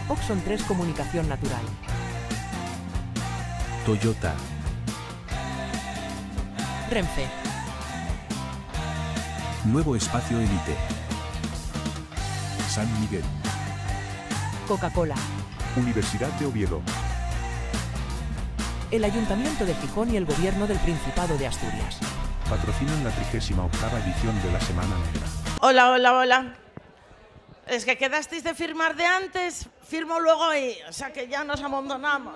Oxon 3 Comunicación Natural. Toyota. Renfe. Nuevo Espacio Elite. San Miguel. Coca-Cola. Universidad de Oviedo. El Ayuntamiento de Gijón y el Gobierno del Principado de Asturias. Patrocinan la 38ª edición de la Semana Negra. Hola, hola, hola. Es que quedasteis de firmar de antes, firmo luego y... O sea que ya nos abandonamos.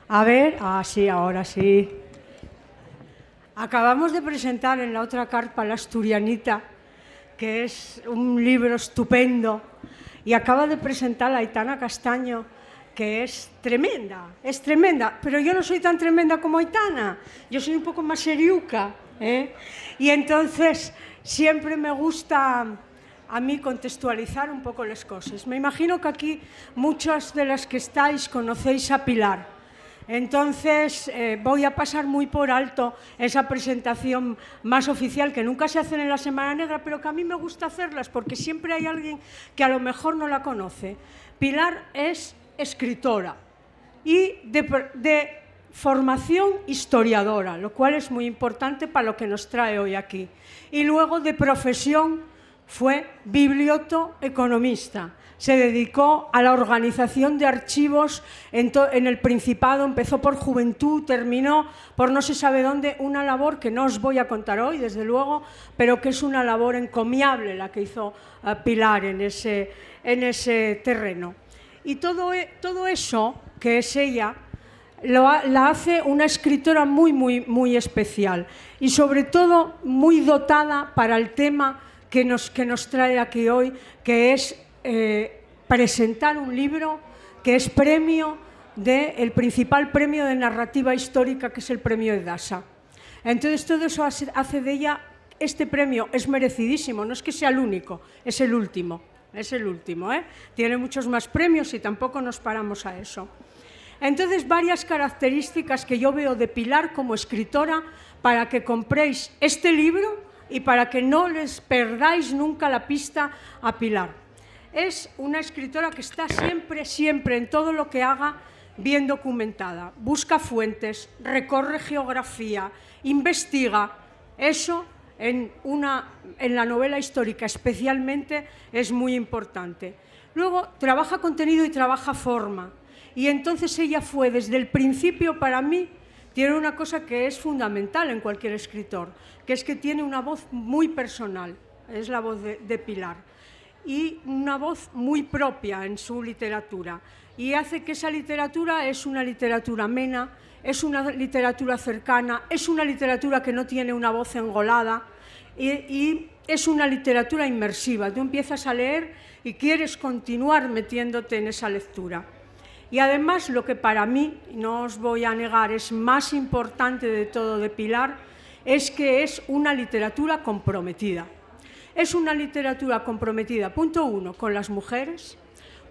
A ver, sí, ahora sí. Acabamos de presentar en la otra carpa La Asturianita, que es un libro estupendo, y acaba de presentar la Aitana Castaño, que es tremenda, pero yo no soy tan tremenda como Aitana, yo soy un poco más seriuca, ¿eh? Y entonces siempre me gusta a mí contextualizar un poco las cosas. Me imagino que aquí muchas de las que estáis conocéis a Pilar. Entonces voy a pasar muy por alto esa presentación más oficial que nunca se hacen en la Semana Negra, pero que a mí me gusta hacerlas porque siempre hay alguien que a lo mejor no la conoce. Pilar es escritora y de formación historiadora, lo cual es muy importante para lo que nos trae hoy aquí. Y luego de profesión fue biblioteconomista. Se dedicó a la organización de archivos en el Principado, empezó por Juventud, terminó por no se sabe dónde, una labor que no os voy a contar hoy, desde luego, pero que es una labor encomiable la que hizo Pilar en ese terreno. Y todo eso, que es ella, la hace una escritora muy, muy, muy especial y sobre todo muy dotada para el tema que nos trae aquí hoy, que es presentar un libro que es el principal premio de narrativa histórica, que es el premio Edasa. Entonces todo eso hace de ella, este premio es merecidísimo, no es que sea el único, es el último, ¿eh? Tiene muchos más premios y tampoco nos paramos a eso. Entonces, varias características que yo veo de Pilar como escritora para que compréis este libro y para que no les perdáis nunca la pista a Pilar. Es una escritora que está siempre, siempre, en todo lo que haga, bien documentada. Busca fuentes, recorre geografía, investiga. Eso en la novela histórica especialmente es muy importante. Luego, trabaja contenido y trabaja forma. Y entonces ella fue, desde el principio, para mí, tiene una cosa que es fundamental en cualquier escritor, que es que tiene una voz muy personal, es la voz de Pilar, y una voz muy propia en su literatura, y hace que esa literatura es una literatura amena, es una literatura cercana, es una literatura que no tiene una voz engolada, y es una literatura inmersiva. Tú empiezas a leer y quieres continuar metiéndote en esa lectura. Y además, lo que para mí, no os voy a negar, es más importante de todo de Pilar, es que es una literatura comprometida. Es una literatura comprometida, punto 1, con las mujeres,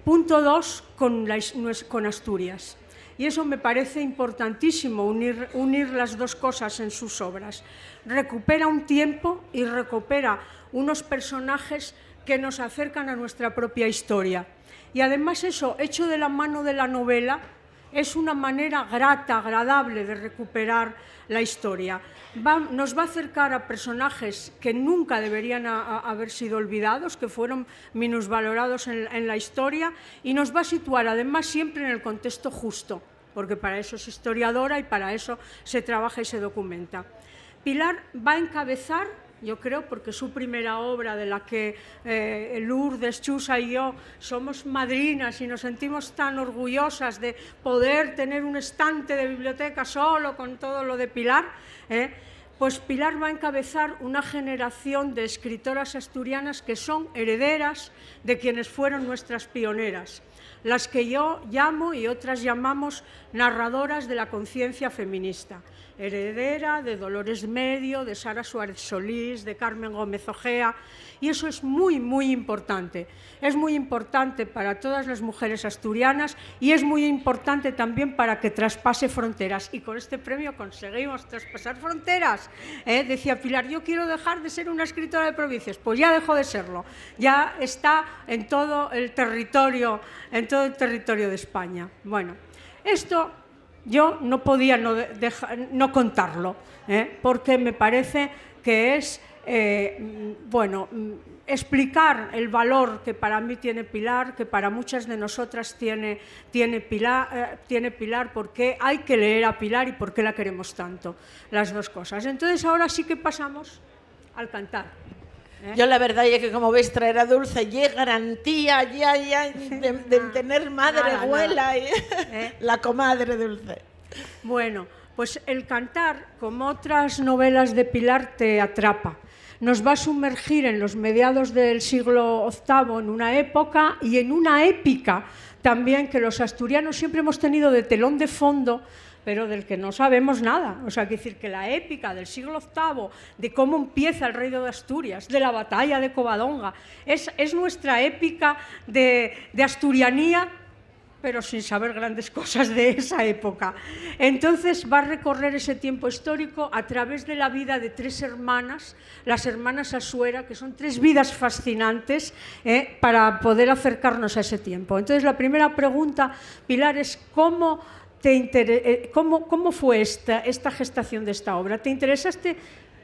punto 2, con Asturias. Y eso me parece importantísimo, unir las dos cosas en sus obras. Recupera un tiempo y recupera unos personajes que nos acercan a nuestra propia historia. Y además eso, hecho de la mano de la novela, es una manera grata, agradable de recuperar la historia. Nos va a acercar a personajes que nunca deberían haber sido olvidados, que fueron minusvalorados en la historia, y nos va a situar además siempre en el contexto justo, porque para eso es historiadora y para eso se trabaja y se documenta. Pilar va a encabezar, yo creo, porque es su primera obra de la que Lourdes, Chusa y yo somos madrinas y nos sentimos tan orgullosas de poder tener un estante de biblioteca solo con todo lo de Pilar, pues Pilar va a encabezar una generación de escritoras asturianas que son herederas de quienes fueron nuestras pioneras. las que yo llamo y otras llamamos narradoras de la conciencia feminista. Heredera de Dolores Medio, de Sara Suárez Solís, de Carmen Gómez Ojea, y eso es muy, muy importante. Es muy importante para todas las mujeres asturianas y es muy importante también para que traspase fronteras. Y con este premio conseguimos traspasar fronteras. Decía Pilar, yo quiero dejar de ser una escritora de provincias. Pues ya dejó de serlo. Ya está en todo el territorio de España. Bueno, esto yo no podía no contarlo, porque me parece que es, explicar el valor que para mí tiene Pilar, que para muchas de nosotras tiene Pilar, por qué hay que leer a Pilar y por qué la queremos tanto, las dos cosas. Entonces ahora sí que pasamos al cantar. Yo la verdad es que como veis traer a Dulce y garantía de tener madre abuela y la comadre Dulce. Bueno, pues el cantar, como otras novelas de Pilar, te atrapa. Nos va a sumergir en los mediados del siglo VIII, en una época y en una épica también que los asturianos siempre hemos tenido de telón de fondo, pero del que no sabemos nada. O sea, hay que decir que la épica del siglo VIII, de cómo empieza el reino de Asturias, de la batalla de Covadonga, es nuestra épica de asturianía, pero sin saber grandes cosas de esa época. Entonces va a recorrer ese tiempo histórico a través de la vida de tres hermanas, las hermanas Asuera, que son tres vidas fascinantes para poder acercarnos a ese tiempo. Entonces la primera pregunta, Pilar, es ¿cómo fue esta gestación de esta obra? ¿Te interesaste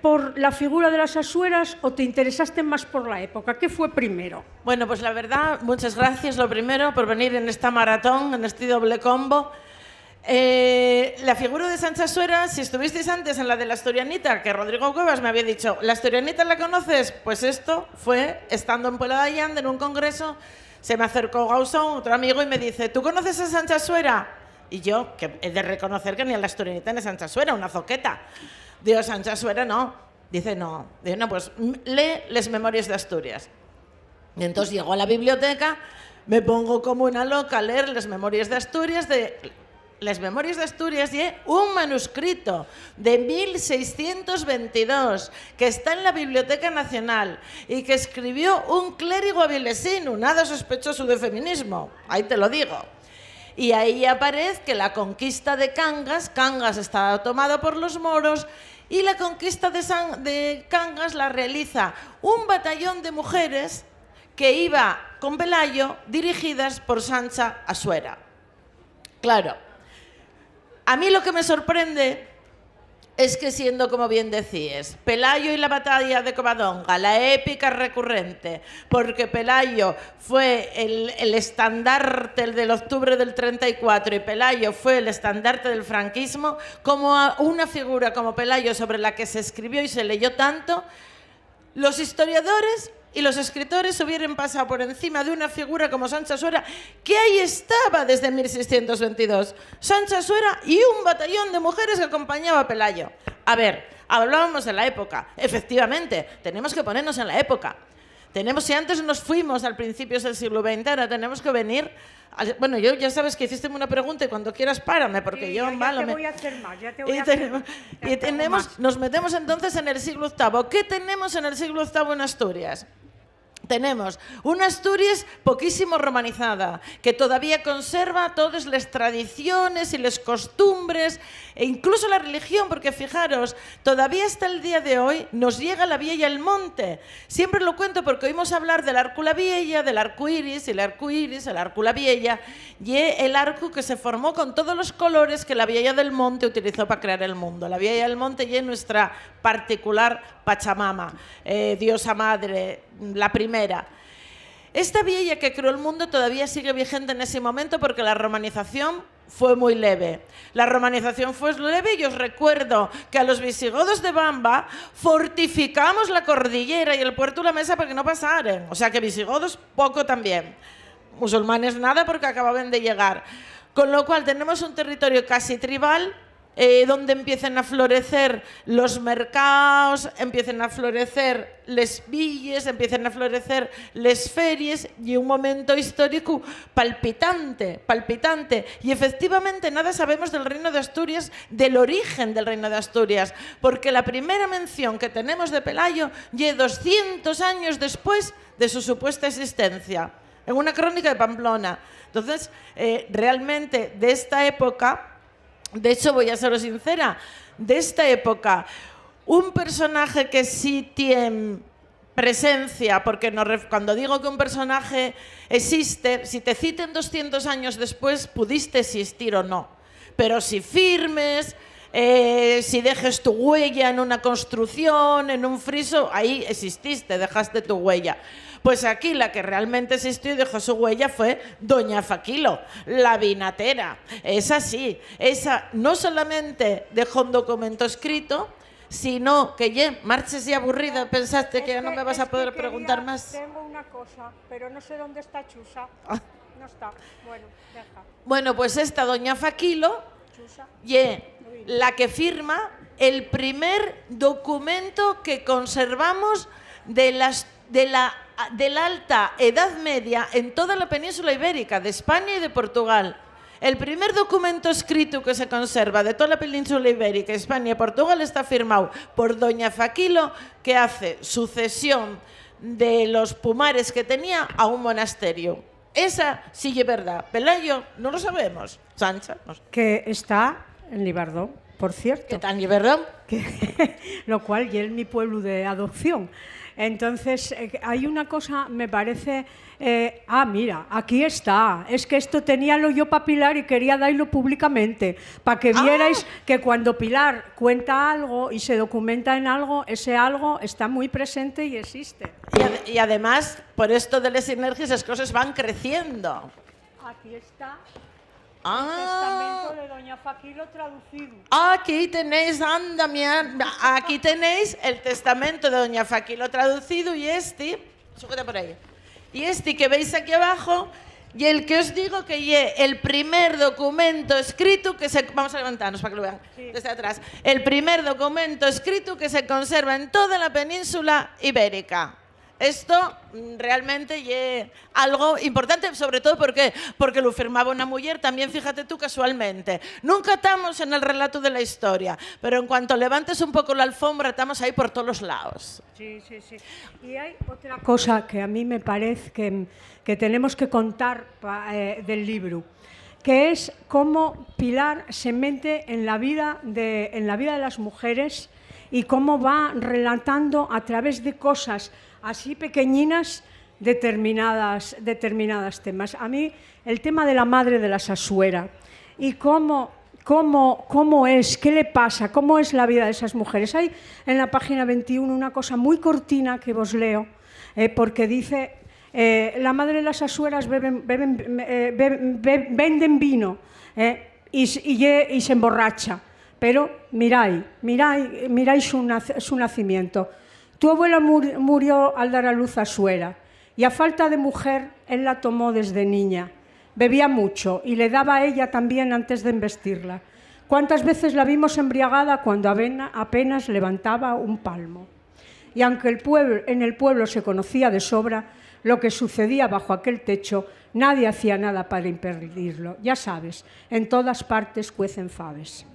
por la figura de las Asueras o te interesaste más por la época? ¿Qué fue primero? Bueno, pues la verdad, muchas gracias, lo primero, por venir en esta maratón, en este doble combo. La figura de Sancha Asuera, si estuvisteis antes en la de la Asturianita, que Rodrigo Cuevas me había dicho, ¿la Asturianita la conoces? Pues esto fue, estando en Puebla de Allande, en un congreso, se me acercó Gausón, otro amigo, y me dice, ¿tú conoces a Sancha Asuera? Y yo, que he de reconocer que ni a la Asturianita ni a Sancha Asuera, una zoqueta. Digo, Sancha Asuera no. Dice, no. Digo, no, pues lee Les Memorias de Asturias. Y entonces llego a la biblioteca, me pongo como una loca a leer Les Memorias de Asturias, Les Memorias de Asturias, y un manuscrito de 1622 que está en la Biblioteca Nacional y que escribió un clérigo avilesino, nada sospechoso de feminismo, ahí te lo digo. Y ahí aparece que la conquista de Cangas estaba tomada por los moros, y la conquista de Cangas la realiza un batallón de mujeres que iba con Pelayo, dirigidas por Sancha Asuera. Claro, a mí lo que me sorprende es que, siendo, como bien decías, Pelayo y la batalla de Covadonga, la épica recurrente, porque Pelayo fue el estandarte del octubre del 34 y Pelayo fue el estandarte del franquismo, como una figura como Pelayo sobre la que se escribió y se leyó tanto, los historiadores y los escritores hubieran pasado por encima de una figura como Sancha Asuera, que ahí estaba desde 1622. Sancha Asuera y un batallón de mujeres que acompañaba a Pelayo. A ver, hablábamos de la época. Efectivamente, tenemos que ponernos en la época. Si antes nos fuimos al principios del siglo XX, ahora tenemos que venir... Bueno, yo ya sabes que hiciste una pregunta y cuando quieras párame, porque sí, yo... Ya te voy a hacer más, ya te voy a hacer más. Nos metemos entonces en el siglo VIII. ¿Qué tenemos en el siglo VIII en Asturias? Tenemos una Asturias poquísimo romanizada, que todavía conserva todas las tradiciones y las costumbres, e incluso la religión, porque fijaros, todavía hasta el día de hoy nos llega la Viella el Monte. Siempre lo cuento porque oímos hablar del arco la Viella, del arco iris, el arco la Viella, y el arco que se formó con todos los colores que la Viella del Monte utilizó para crear el mundo. La Viella del Monte y es nuestra particular Pachamama, diosa madre, la primera. Esta Viella que creó el mundo todavía sigue vigente en ese momento porque la romanización fue muy leve. La romanización fue leve y os recuerdo que a los visigodos de Bamba fortificamos la cordillera y el puerto de la Mesa para que no pasaran. O sea que visigodos poco también. Musulmanes nada porque acababan de llegar. Con lo cual tenemos un territorio casi tribal donde empiecen a florecer los mercados, empiecen a florecer les villes, empiecen a florecer les ferias, y un momento histórico palpitante, palpitante. Y efectivamente nada sabemos del Reino de Asturias, del origen del Reino de Asturias, porque la primera mención que tenemos de Pelayo llega 200 años después de su supuesta existencia, en una crónica de Pamplona. Entonces, realmente de esta época, de hecho, voy a ser sincera, de esta época, un personaje que sí tiene presencia, porque cuando digo que un personaje existe, si te citen 200 años después, pudiste existir o no. Pero si firmes, si dejes tu huella en una construcción, en un friso, ahí exististe, dejaste tu huella. Pues aquí la que realmente existió y dejó su huella fue Doña Faquilo, la vinatera. Esa sí, esa no solamente dejó un documento escrito, sino que ya marches y aburrida, pensaste que ya no me vas a poder preguntar más. Tengo una cosa, pero no sé dónde está Chusa. No está. Bueno, deja. Bueno, pues esta Doña Faquilo, Chusa. la que firma el primer documento que conservamos de la alta Edad Media en toda la península ibérica, de España y de Portugal. El primer documento escrito que se conserva de toda la península ibérica, España y Portugal, está firmado por Doña Faquilo, que hace sucesión de los pumares que tenía a un monasterio. Esa sí es verdad. Pelayo no lo sabemos. Sancha, no sé. Que está en Libardón, por cierto. ¿Qué tal, verdad? Lo cual ya es mi pueblo de adopción. Entonces, hay una cosa, me parece... mira, aquí está. Es que esto teníalo yo para Pilar y quería darlo públicamente, para que vierais que cuando Pilar cuenta algo y se documenta en algo, ese algo está muy presente y existe. Y además, por esto de las sinergias, las cosas van creciendo. Aquí está. El testamento de Doña Faquilo traducido. Aquí tenéis, aquí tenéis el testamento de Doña Faquilo traducido, y sujeta por ahí. Y que veis aquí abajo, y el que os digo que es el primer documento escrito que se... Vamos a levantarnos para que lo vean, sí, desde atrás. El primer documento escrito que se conserva en toda la península ibérica. Esto realmente es algo importante, sobre todo porque lo firmaba una mujer, también fíjate tú casualmente. Nunca estamos en el relato de la historia, pero en cuanto levantes un poco la alfombra, estamos ahí por todos los lados. Sí, sí, sí. Y hay otra cosa que a mí me parece que tenemos que contar del libro, que es cómo Pilar se mete en la vida de las mujeres y cómo va relatando a través de cosas así pequeñinas determinadas temas. A mí el tema de la madre de la Sasuera y cómo es, qué le pasa, cómo es la vida de esas mujeres. Hay en la página 21 una cosa muy cortina que vos leo, porque dice, la madre de las Sasueras venden vino y se emborracha, pero miráis su nacimiento. Tu abuela murió al dar a luz a Suera y a falta de mujer él la tomó desde niña. Bebía mucho y le daba a ella también antes de embestirla. ¿Cuántas veces la vimos embriagada cuando apenas levantaba un palmo? Y aunque en el pueblo se conocía de sobra lo que sucedía bajo aquel techo, nadie hacía nada para impedirlo. Ya sabes, en todas partes cuecen faves.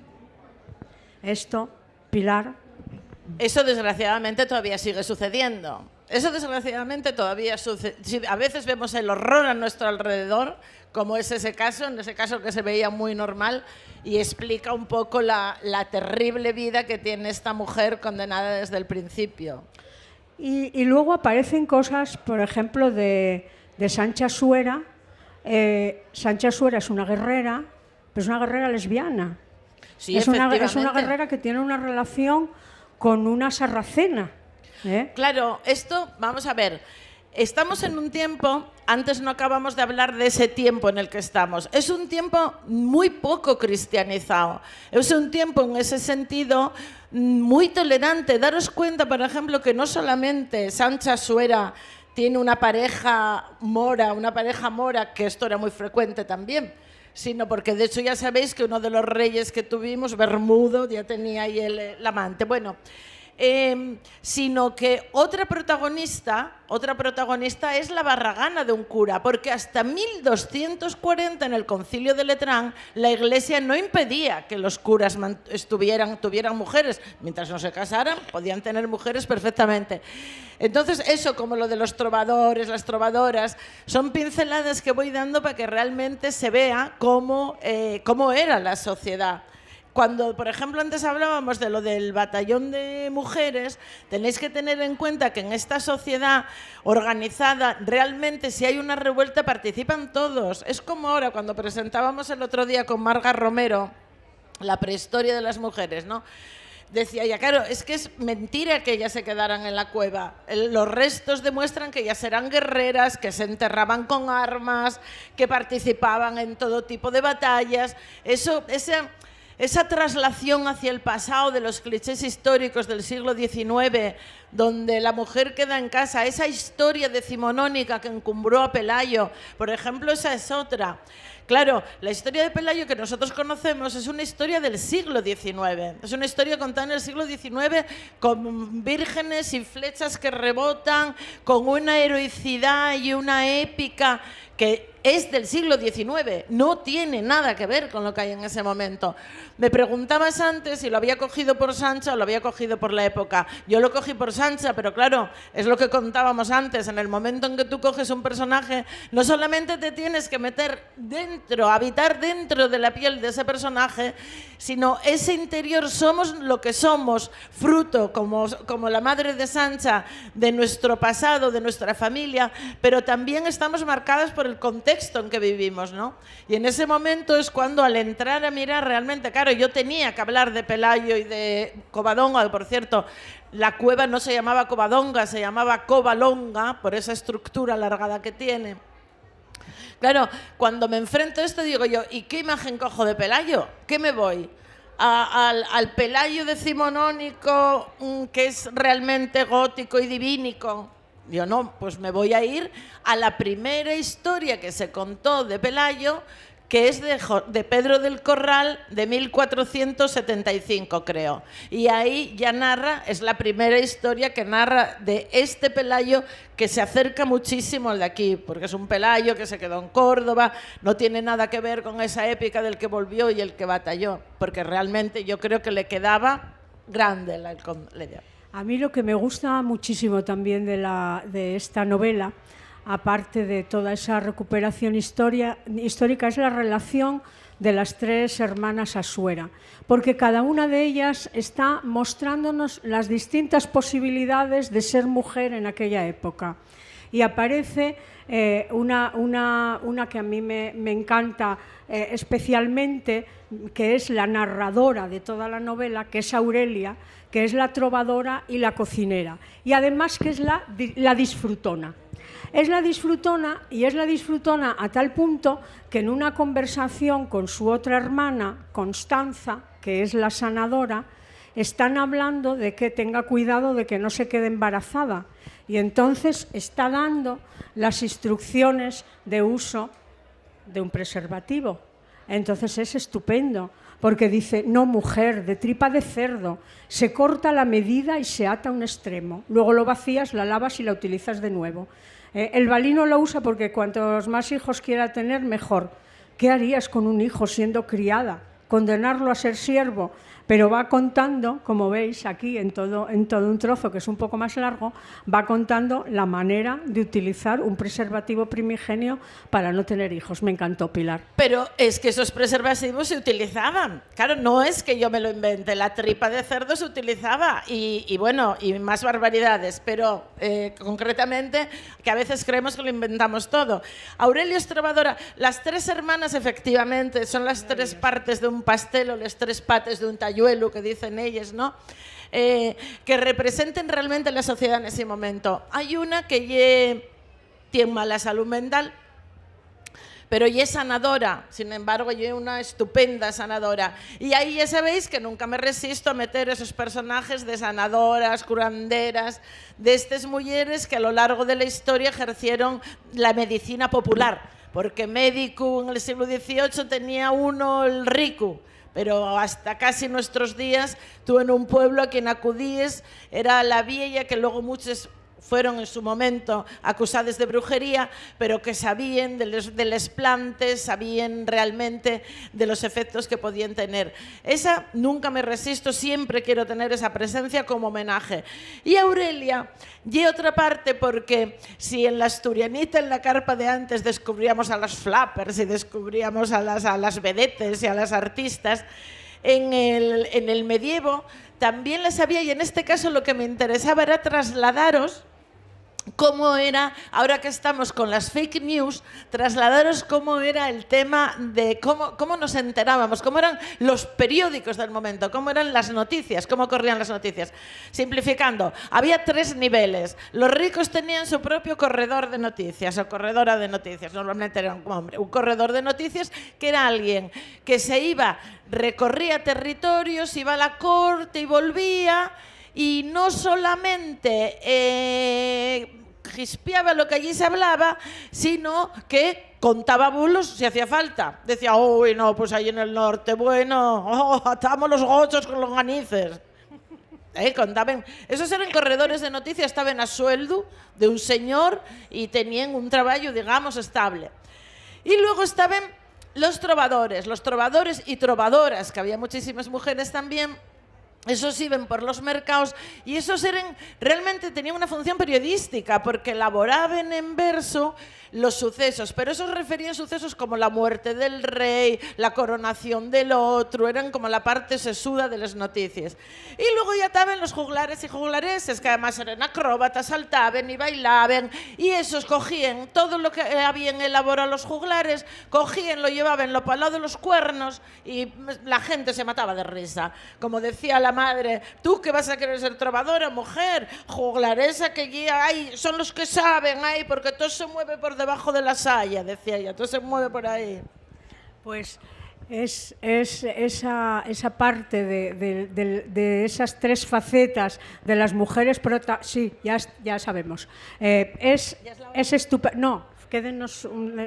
Esto, Pilar... Eso desgraciadamente todavía sigue sucediendo. Eso desgraciadamente todavía sucede. A veces vemos el horror a nuestro alrededor, como es ese caso, en ese caso que se veía muy normal, y explica un poco la terrible vida que tiene esta mujer condenada desde el principio. Y luego aparecen cosas, por ejemplo, de Sancha Suera. Sancha Suera es una guerrera, pero es una guerrera lesbiana. Sí, es una guerrera que tiene una relación con una sarracena. Claro, esto, vamos a ver, estamos en un tiempo, antes no acabamos de hablar de ese tiempo en el que estamos, es un tiempo muy poco cristianizado, es un tiempo en ese sentido muy tolerante. Daros cuenta, por ejemplo, que no solamente Sancha Suera tiene una pareja mora, que esto era muy frecuente también, sino porque de hecho ya sabéis que uno de los reyes que tuvimos, Bermudo, ya tenía ahí el amante. Bueno, sino que otra protagonista es la barragana de un cura, porque hasta 1240 en el Concilio de Letrán la Iglesia no impedía que los curas tuvieran mujeres. Mientras no se casaran, podían tener mujeres perfectamente. Entonces, eso, como lo de los trovadores, las trovadoras, son pinceladas que voy dando para que realmente se vea cómo era la sociedad. Cuando, por ejemplo, antes hablábamos de lo del batallón de mujeres, tenéis que tener en cuenta que en esta sociedad organizada, realmente si hay una revuelta participan todos. Es como ahora, cuando presentábamos el otro día con Marga Romero la prehistoria de las mujeres, ¿no? Decía ya, claro, es que es mentira que ellas se quedaran en la cueva. Los restos demuestran que ellas eran guerreras, que se enterraban con armas, que participaban en todo tipo de batallas. Esa traslación hacia el pasado de los clichés históricos del siglo XIX, donde la mujer queda en casa, esa historia decimonónica que encumbró a Pelayo, por ejemplo, esa es otra. Claro, la historia de Pelayo que nosotros conocemos es una historia del siglo XIX. Es una historia contada en el siglo XIX con vírgenes y flechas que rebotan, con una heroicidad y una épica que es del siglo XIX, no tiene nada que ver con lo que hay en ese momento. Me preguntabas antes si lo había cogido por Sancha o lo había cogido por la época. Yo lo cogí por Sancha, pero claro, es lo que contábamos antes. En el momento en que tú coges un personaje, no solamente te tienes que meter dentro, habitar dentro de la piel de ese personaje, sino ese interior somos lo que somos, fruto, como la madre de Sancha, de nuestro pasado, de nuestra familia, pero también estamos marcadas por el contexto en que vivimos, ¿no? Y en ese momento es cuando, al entrar a mirar realmente, claro, yo tenía que hablar de Pelayo y de Covadonga, por cierto, la cueva no se llamaba Covadonga, se llamaba Covalonga, por esa estructura alargada que tiene. Claro, cuando me enfrento a esto digo yo, ¿y qué imagen cojo de Pelayo? ¿Qué me voy? ¿Al Pelayo decimonónico, que es realmente gótico y divínico? Yo no, pues me voy a ir a la primera historia que se contó de Pelayo, que es de Pedro del Corral, de 1475, creo. Y ahí ya narra, es la primera historia que narra de este Pelayo, que se acerca muchísimo al de aquí, porque es un Pelayo que se quedó en Córdoba, no tiene nada que ver con esa épica del que volvió y el que batalló, porque realmente yo creo que le quedaba grande la idea. A mí lo que me gusta muchísimo también de esta novela, aparte de toda esa recuperación histórica, es la relación de las tres hermanas Asuera, porque cada una de ellas está mostrándonos las distintas posibilidades de ser mujer en aquella época. Y aparece una que a mí me encanta especialmente, que es la narradora de toda la novela, que es Aurelia, que es la trovadora y la cocinera, y además que es la disfrutona. Es la disfrutona, y es la disfrutona a tal punto que en una conversación con su otra hermana, Constanza, que es la sanadora, están hablando de que tenga cuidado de que no se quede embarazada, y entonces está dando las instrucciones de uso de un preservativo. Entonces es estupendo, porque dice, no, mujer, de tripa de cerdo, se corta la medida y se ata a un extremo, luego lo vacías, la lavas y la utilizas de nuevo. El balino lo usa porque cuantos más hijos quiera tener, mejor. ¿Qué harías con un hijo siendo criada? Condenarlo a ser siervo. Pero va contando, como veis aquí en todo un trozo que es un poco más largo, va contando la manera de utilizar un preservativo primigenio para no tener hijos. Me encantó, Pilar. Pero es que esos preservativos se utilizaban. Claro, no es que yo me lo invente, la tripa de cerdo se utilizaba y bueno, y más barbaridades, pero concretamente, que a veces creemos que lo inventamos todo. Aurelia es trovadora. Las tres hermanas, efectivamente, son las tres partes de un pastel o las tres pates de un talluelo, que dicen ellas, ¿no? Que representen realmente la sociedad en ese momento. Hay una que tiene mala salud mental, pero ella es sanadora, sin embargo, ella es una estupenda sanadora. Y ahí ya sabéis que nunca me resisto a meter esos personajes de sanadoras, curanderas, de estas mujeres que a lo largo de la historia ejercieron la medicina popular, porque médico en el siglo XVIII tenía uno el rico, pero hasta casi nuestros días tú en un pueblo a quien acudíes era la vieja, que luego muchos fueron en su momento acusados de brujería, pero que sabían de los plantes, sabían realmente de los efectos que podían tener. Esa nunca me resisto, siempre quiero tener esa presencia como homenaje. Y Aurelia, y otra parte, porque si en la Asturianita, en la carpa de antes, descubríamos a las flappers y descubríamos a las vedettes y a las artistas, en el medievo también las había, y en este caso lo que me interesaba era trasladaros cómo era, ahora que estamos con las fake news, trasladaros cómo era el tema de cómo nos enterábamos, cómo eran los periódicos del momento, cómo eran las noticias, cómo corrían las noticias. Simplificando, había 3 niveles. Los ricos tenían su propio corredor de noticias o corredora de noticias. Normalmente era un corredor de noticias que era alguien que se iba, recorría territorios, iba a la corte y volvía, y no solamente gispeaba lo que allí se hablaba, sino que contaba bulos si hacía falta. Decía, uy, no, pues ahí en el norte, bueno, atamos los gochos con los ganices. Contaban. Esos eran corredores de noticias, estaban a sueldo de un señor y tenían un trabajo, digamos, estable. Y luego estaban los trovadores y trovadoras, que había muchísimas mujeres también. Esos iban por los mercados y esos realmente tenían una función periodística, porque elaboraban en verso los sucesos, pero esos referían sucesos como la muerte del rey, la coronación del otro, eran como la parte sesuda de las noticias. Y luego ya estaban los juglares y juglareses, que además eran acróbatas, saltaban y bailaban, y esos cogían todo lo que habían elaborado los juglares, cogían, lo llevaban, lo palado de los cuernos, y la gente se mataba de risa. Como decía la madre, tú que vas a querer ser trovadora, mujer, juglaresa, que guía, ay, son los que saben, ay, porque todo se mueve por debajo de la saya, decía ella, todo se mueve por ahí. Pues es esa parte de esas 3 facetas de las mujeres sí, ya sabemos. Es estupendo. No,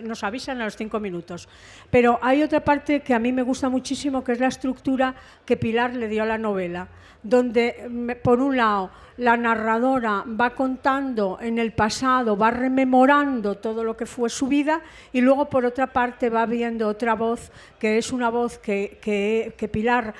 nos avisan a los 5 minutos. Pero hay otra parte que a mí me gusta muchísimo, que es la estructura que Pilar le dio a la novela, donde, por un lado, la narradora va contando en el pasado, va rememorando todo lo que fue su vida, y luego, por otra parte, va viendo otra voz, que es una voz que Pilar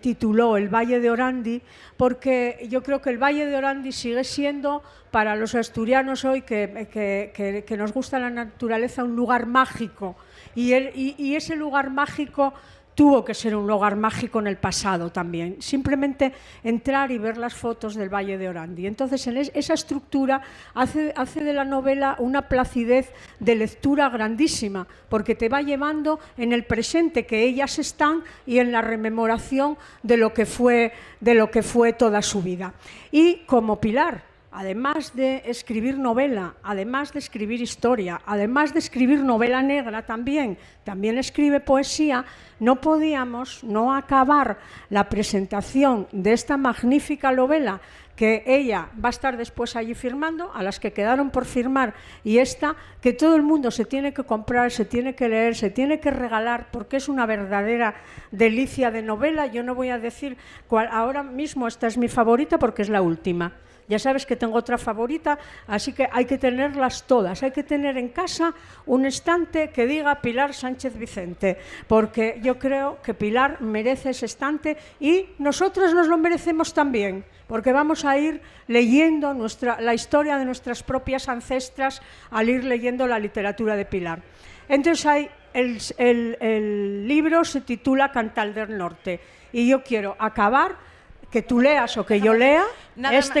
tituló El Valle de Orandi, porque yo creo que el Valle de Orandi sigue siendo, para los asturianos hoy, que nos gusta la naturaleza, un lugar mágico, y ese lugar mágico tuvo que ser un lugar mágico en el pasado también. Simplemente entrar y ver las fotos del Valle de Orandi. Entonces, en esa estructura hace de la novela una placidez de lectura grandísima, porque te va llevando en el presente que ellas están y en la rememoración de lo que fue toda su vida. Y como Pilar, además de escribir novela, además de escribir historia, además de escribir novela negra también escribe poesía, no podíamos no acabar la presentación de esta magnífica novela que ella va a estar después allí firmando, a las que quedaron por firmar, y esta que todo el mundo se tiene que comprar, se tiene que leer, se tiene que regalar, porque es una verdadera delicia de novela. Yo no voy a decir cuál, ahora mismo esta es mi favorita porque es la última. Ya sabes que tengo otra favorita, así que hay que tenerlas todas. Hay que tener en casa un estante que diga Pilar Sánchez Vicente, porque yo creo que Pilar merece ese estante y nosotros nos lo merecemos también, porque vamos a ir leyendo la historia de nuestras propias ancestras al ir leyendo la literatura de Pilar. Entonces el libro se titula Cantar del Norte, y yo quiero acabar que tú leas o que yo lea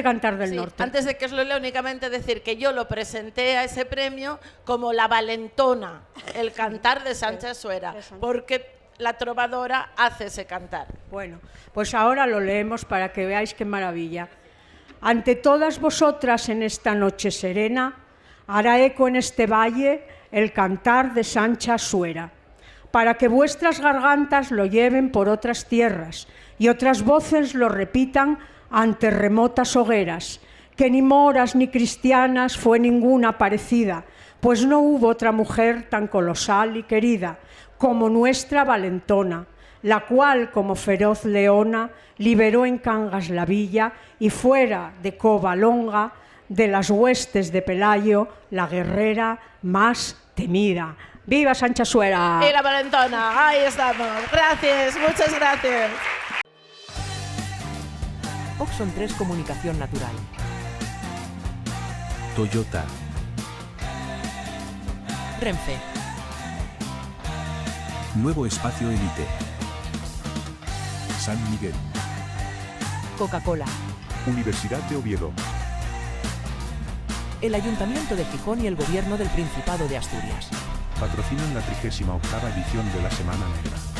Cantar del Norte. Antes de que os lo lea, únicamente decir que yo lo presenté a ese premio como La Valentona, el cantar de Sancha Suera, porque la trovadora hace ese cantar. Bueno, pues ahora lo leemos para que veáis qué maravilla. Ante todas vosotras en esta noche serena, hará eco en este valle el cantar de Sancha Suera, para que vuestras gargantas lo lleven por otras tierras y otras voces lo repitan ante remotas hogueras, que ni moras ni cristianas fue ninguna parecida, pues no hubo otra mujer tan colosal y querida como nuestra valentona, la cual, como feroz leona, liberó en Cangas la villa y fuera de Covalonga, de las huestes de Pelayo, la guerrera más temida. ¡Viva Sancha Suera! Y la valentona, ahí estamos. Gracias, muchas gracias. Oxon 3 Comunicación Natural. Toyota. Renfe. Nuevo Espacio Elite. San Miguel. Coca-Cola. Universidad de Oviedo. El Ayuntamiento de Gijón y el Gobierno del Principado de Asturias. Patrocinan la 38ª edición de la Semana Negra.